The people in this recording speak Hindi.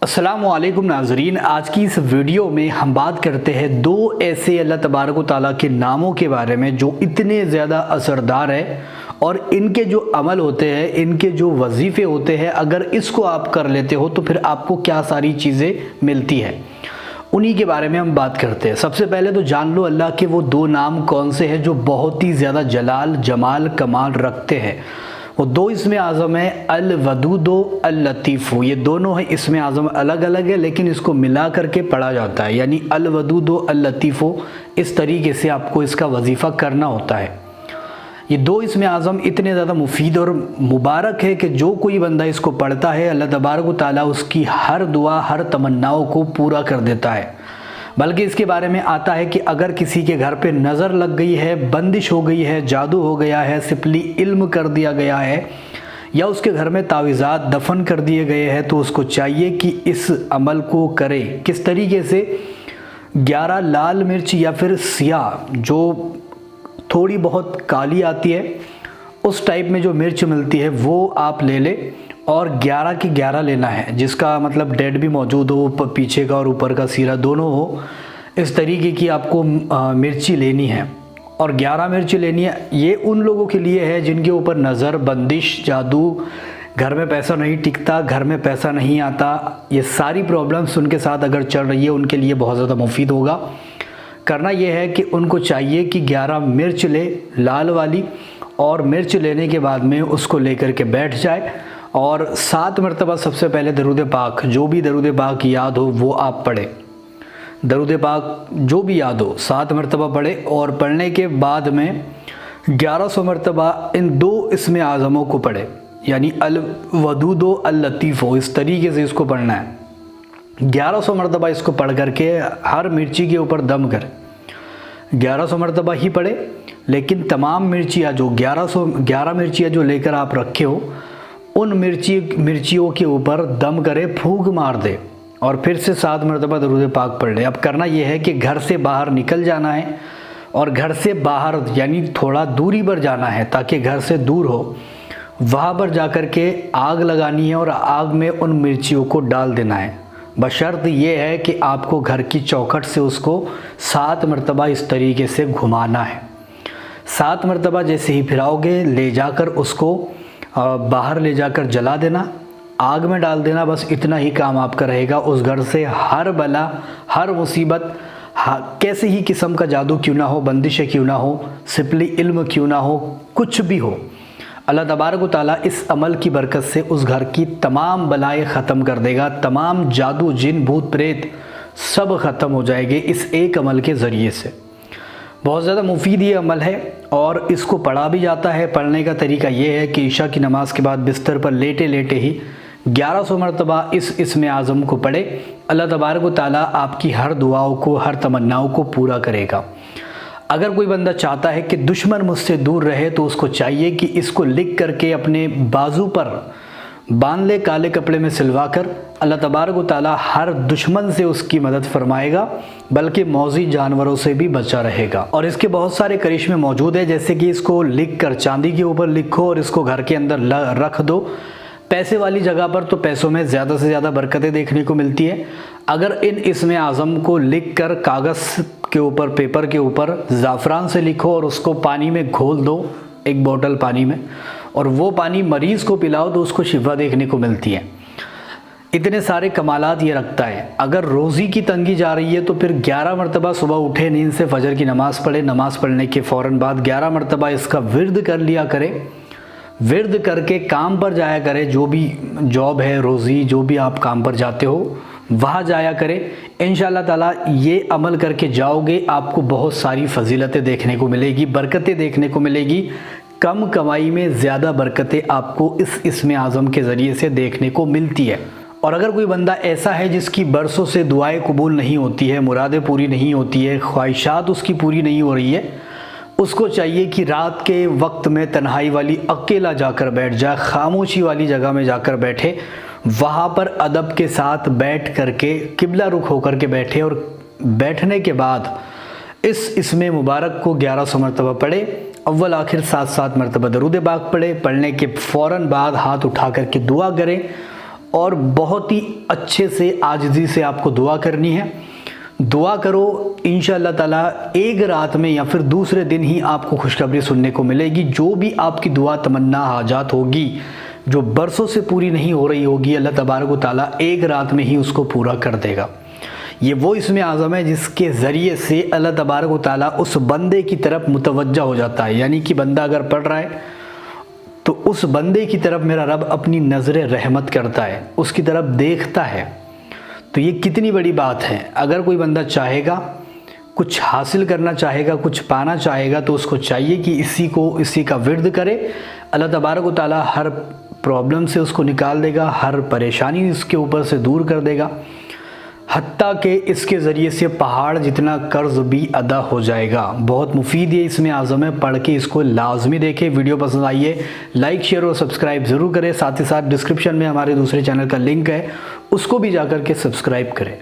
अस्सलामुअलैकुम नाज़रीन, आज की इस वीडियो में हम बात करते हैं दो ऐसे अल्लाह तबारक व तआला के नामों के बारे में जो इतने ज़्यादा असरदार है और इनके जो अमल होते हैं, इनके जो वजीफ़े होते हैं, अगर इसको आप कर लेते हो तो फिर आपको क्या सारी चीज़ें मिलती है, उन्हीं के बारे में हम बात करते हैं। सबसे पहले तो जान लो अल्लाह के वो दो नाम कौन से हैं जो बहुत ही ज़्यादा जलाल जमाल कमाल रखते हैं। वो दो इसमें आज़म है, अल वदूदो अल लतीफ़ो। ये दोनों हैं इसमें आज़म, अलग अलग है लेकिन इसको मिला करके पढ़ा जाता है, यानी अल वदूदो अल लतीफ़ो। इस तरीके से आपको इसका वजीफ़ा करना होता है। ये दो इसमें आज़म इतने ज़्यादा मुफीद और मुबारक है कि जो कोई बंदा इसको पढ़ता है अल्लाह तबारक व तआला उसकी हर दुआ हर तमन्नाओं को पूरा कर देता है। बल्कि इसके बारे में आता है कि अगर किसी के घर पे नज़र लग गई है, बंदिश हो गई है, जादू हो गया है, सिपली इल्म कर दिया गया है या उसके घर में तावीज़ात दफन कर दिए गए हैं, तो उसको चाहिए कि इस अमल को करे। किस तरीके से? 11 लाल मिर्च या फिर सियाह, जो थोड़ी बहुत काली आती है उस टाइप में जो मिर्च मिलती है वो आप ले ले और 11 की 11 लेना है, जिसका मतलब डेड भी मौजूद हो, पीछे का और ऊपर का सिरा दोनों हो। इस तरीके की आपको मिर्ची लेनी है और 11 मिर्ची लेनी है। ये उन लोगों के लिए है जिनके ऊपर नज़र, बंदिश, जादू, घर में पैसा नहीं टिकता, घर में पैसा नहीं आता, ये सारी प्रॉब्लम्स उनके साथ अगर चल रही है, उनके लिए बहुत ज़्यादा मुफीद होगा। करना ये है कि उनको चाहिए कि 11 मिर्च ले, लाल वाली, और मिर्च लेने के बाद में उसको लेकर के बैठ जाए और 7 मरतबा सबसे पहले दरूद पाक, जो भी दरूद पाक याद हो वो आप पढ़े। दरूद पाक जो भी याद हो 7 मरतबा पढ़े और पढ़ने के बाद में 1100 मरतबा इन दो इसमें आज़मों को पढ़े, यानी अल वदूदो अल लतीफ़ो। इस तरीके से इसको पढ़ना है। 1100 मरतबा इसको पढ़ करके हर मिर्ची के ऊपर दम कर 1100 मरतबा ही पढ़े, लेकिन तमाम मिर्चियाँ जो 11 मिर्चियाँ जो लेकर आप रखे हो उन मिर्चियों के ऊपर दम करे, फूंक मार दे और फिर से 7 मरतबा दरूद पाक पढ़ ले। अब करना यह है कि घर से बाहर निकल जाना है और घर से बाहर यानी थोड़ा दूरी पर जाना है ताकि घर से दूर हो, वहाँ पर जाकर के आग लगानी है और आग में उन मिर्चियों को डाल देना है। बशर्त ये है कि आपको घर की चौखट से उसको 7 मरतबा इस तरीके से घुमाना है। 7 मरतबा जैसे ही फिराओगे, ले जाकर उसको बाहर ले जाकर जला देना, आग में डाल देना। बस इतना ही काम आपका रहेगा। उस घर से हर बला, हर मुसीबत, कैसे ही किस्म का जादू क्यों ना हो, बंदिश क्यों ना हो, सिपली इल्म क्यों ना हो, कुछ भी हो, अल्लाह तबारक व तआला इस अमल की बरकत से उस घर की तमाम बलाएं ख़त्म कर देगा। तमाम जादू, जिन, भूत, प्रेत सब ख़त्म हो जाएंगे इस एक अमल के ज़रिए से। बहुत ज़्यादा मुफीद ये अमल है और इसको पढ़ा भी जाता है। पढ़ने का तरीका ये है कि ईशा की नमाज़ के बाद बिस्तर पर लेटे लेटे ही 1100 मरतबा इसमें आज़म को पढ़े। अल्लाह तबारक व तआला आपकी हर दुआओं को, हर तमन्नाओं को पूरा करेगा। अगर कोई बंदा चाहता है कि दुश्मन मुझसे दूर रहे तो उसको चाहिए कि इसको लिख करके अपने बाजू पर बांध ले, काले कपड़े में सिलवा कर। अल्लाह तबारक व तआला हर दुश्मन से उसकी मदद फरमाएगा, बल्कि मौजी जानवरों से भी बचा रहेगा। और इसके बहुत सारे करिश्मे मौजूद है, जैसे कि इसको लिख कर चांदी के ऊपर लिखो और इसको घर के अंदर रख दो। पैसे वाली जगह पर तो पैसों में ज़्यादा से ज़्यादा बरकतें देखने को मिलती है। अगर इन इसमें आज़म को लिख कर कागज़ के ऊपर, पेपर के ऊपर ज़ाफ़रान से लिखो और उसको पानी में घोल दो, एक बोतल पानी में, और वो पानी मरीज़ को पिलाओ तो उसको शिफा देखने को मिलती है। इतने सारे कमालात ये रखता है। अगर रोज़ी की तंगी जा रही है तो फिर 11 मरतबा सुबह उठे नींद से, फजर की नमाज़ पढ़े, नमाज़ पढ़ने के फ़ौरन बाद 11 मरतबा इसका विर्द कर लिया करे। विर्द करके काम पर जाया करे, जो भी जॉब है, रोज़ी, जो भी आप काम पर जाते हो वहाँ जाया करे। इंशाअल्लाह ताला ये अमल करके जाओगे, आपको बहुत सारी फजीलतें देखने को मिलेगी, बरकतें देखने को मिलेगी। कम कमाई में ज़्यादा बरकतें आपको इसमें आज़म के ज़रिए से देखने को मिलती है। और अगर कोई बंदा ऐसा है जिसकी बरसों से दुआएं कबूल नहीं होती है, मुरादें पूरी नहीं होती है, ख्वाहिशात उसकी पूरी नहीं हो रही है, उसको चाहिए कि रात के वक्त में तन्हाई वाली अकेला जाकर बैठ जाए, खामोशी वाली जगह में जाकर बैठे, वहाँ पर अदब के साथ बैठ करके किबला रुख होकर के बैठे और बैठने के बाद इसमें मुबारक को 1100 मरतबा पढ़े। अव्वल आखिर 7-7 मरतबा दरूद पाक पढ़े। पढ़ने के फ़ौरन बाद हाथ उठा करके दुआ करें और बहुत ही अच्छे से आजिज़ी से आपको दुआ करनी है। दुआ करो, इंशाअल्लाह ताला एक रात में या फिर दूसरे दिन ही आपको खुशखबरी सुनने को मिलेगी। जो भी आपकी दुआ तमन्ना हाजात होगी, जो बरसों से पूरी नहीं हो रही होगी, अल्लाह तबारक व तआला एक रात में ही उसको पूरा कर देगा। ये वो इसमें आज़म है जिसके ज़रिए से अल्लाह तबारक व तआला उस बंदे की तरफ मुतवज्जा हो जाता है। यानी कि बंदा अगर पढ़ रहा है तो उस बंदे की तरफ मेरा रब अपनी नज़र रहमत करता है, उसकी तरफ देखता है। तो ये कितनी बड़ी बात है। अगर कोई बंदा चाहेगा, कुछ हासिल करना चाहेगा, कुछ पाना चाहेगा, तो उसको चाहिए कि इसी का विर्द करे। अल्लाह तबारक व तआला हर प्रॉब्लम से उसको निकाल देगा, हर परेशानी इसके ऊपर से दूर कर देगा, हत्ता कि इसके ज़रिए से पहाड़ जितना कर्ज भी अदा हो जाएगा। बहुत मुफीद ये इसमें आज़म है, पढ़ के इसको लाजमी देखें। वीडियो पसंद आई है लाइक शेयर और सब्सक्राइब ज़रूर करें। साथ ही साथ डिस्क्रिप्शन में हमारे दूसरे चैनल का लिंक है, उसको भी जाकर के सब्सक्राइब करें।